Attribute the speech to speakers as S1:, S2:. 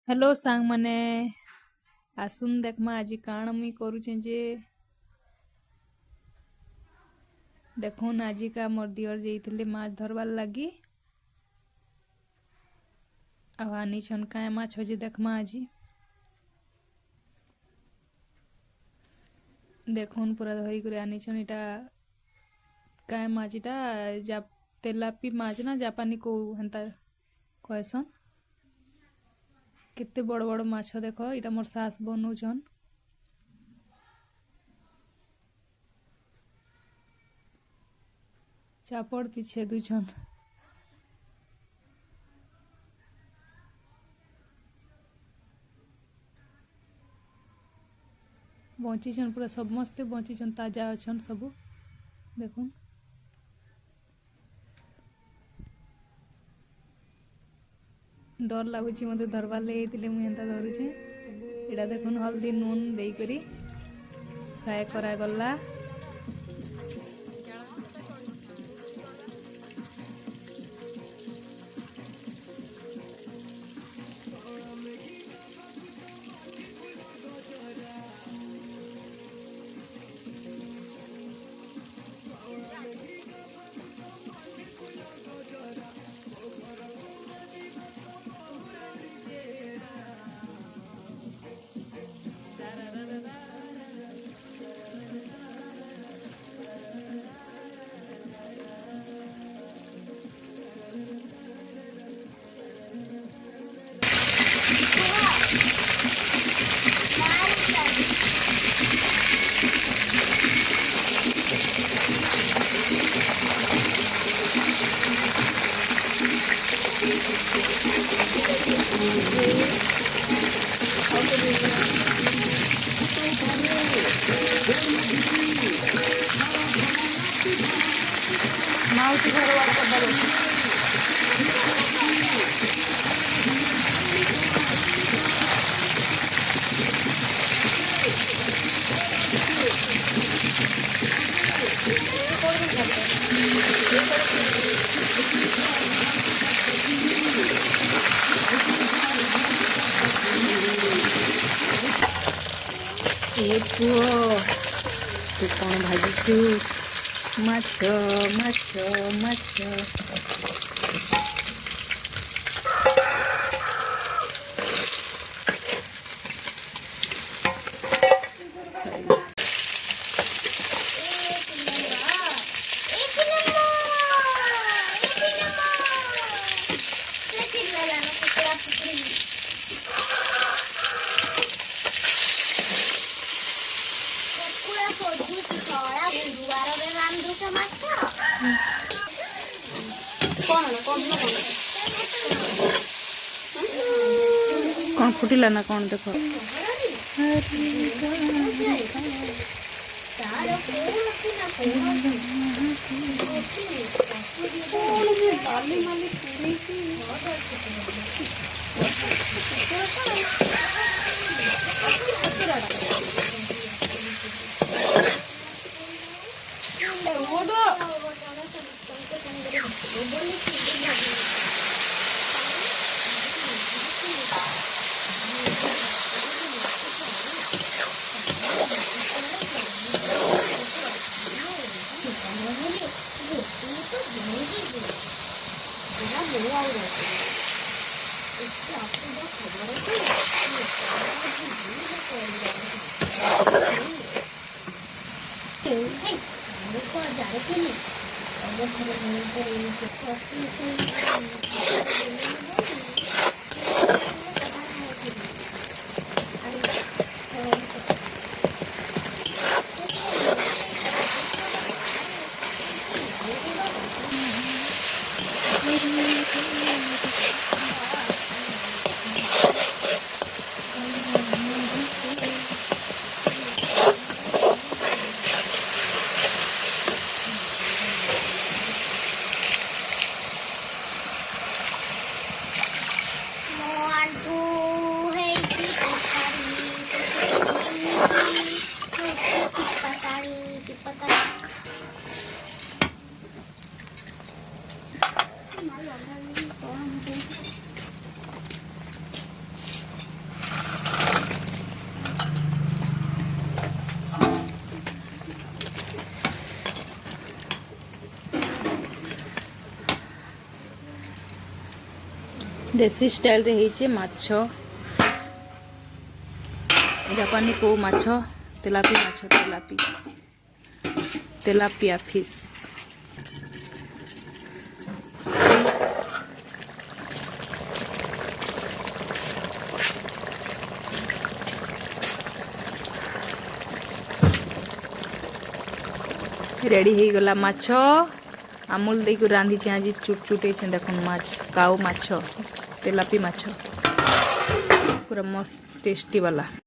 S1: Hello सांग माने आसुन देखमा आज काण मुई करूचे जे देखुन आज का मोर दियर जाइथिले माछ धरबार लागी आ आनी छन काय माछ जे देखमा आज देखुन पूरा धरी करे आनी छन इटा काय माछ इटा जा तेलापी माछ ना जापानी को हंता कहसन केते बड़ बड़ माछ देख इटा मोर सास बनौछन चापड़ ती छेदुछन बंचीछन पूरा समस्ते बंचीछन ताजा अछन सबू देखुन डर लगुच मत धरबार लगे मुझे एंता धरुचे इटा देखुन हल्दी नून देकरी फ्राए करागला मावती घर ए पुओ तू कौन भाजीचु माछ माछ माछ कौन फुटिला ना कौन देखो देसी स्टाइल रे ହେଇଛି ମାଛ जापानी को माछ तेलापी माछ तेलापिया फिश रेडी हो गला माछ अमूल दे को रांधी आज चुट चुटे देख माछ काऊ माछ तेलापी माछ पूरा मस्त टेस्टी वाला।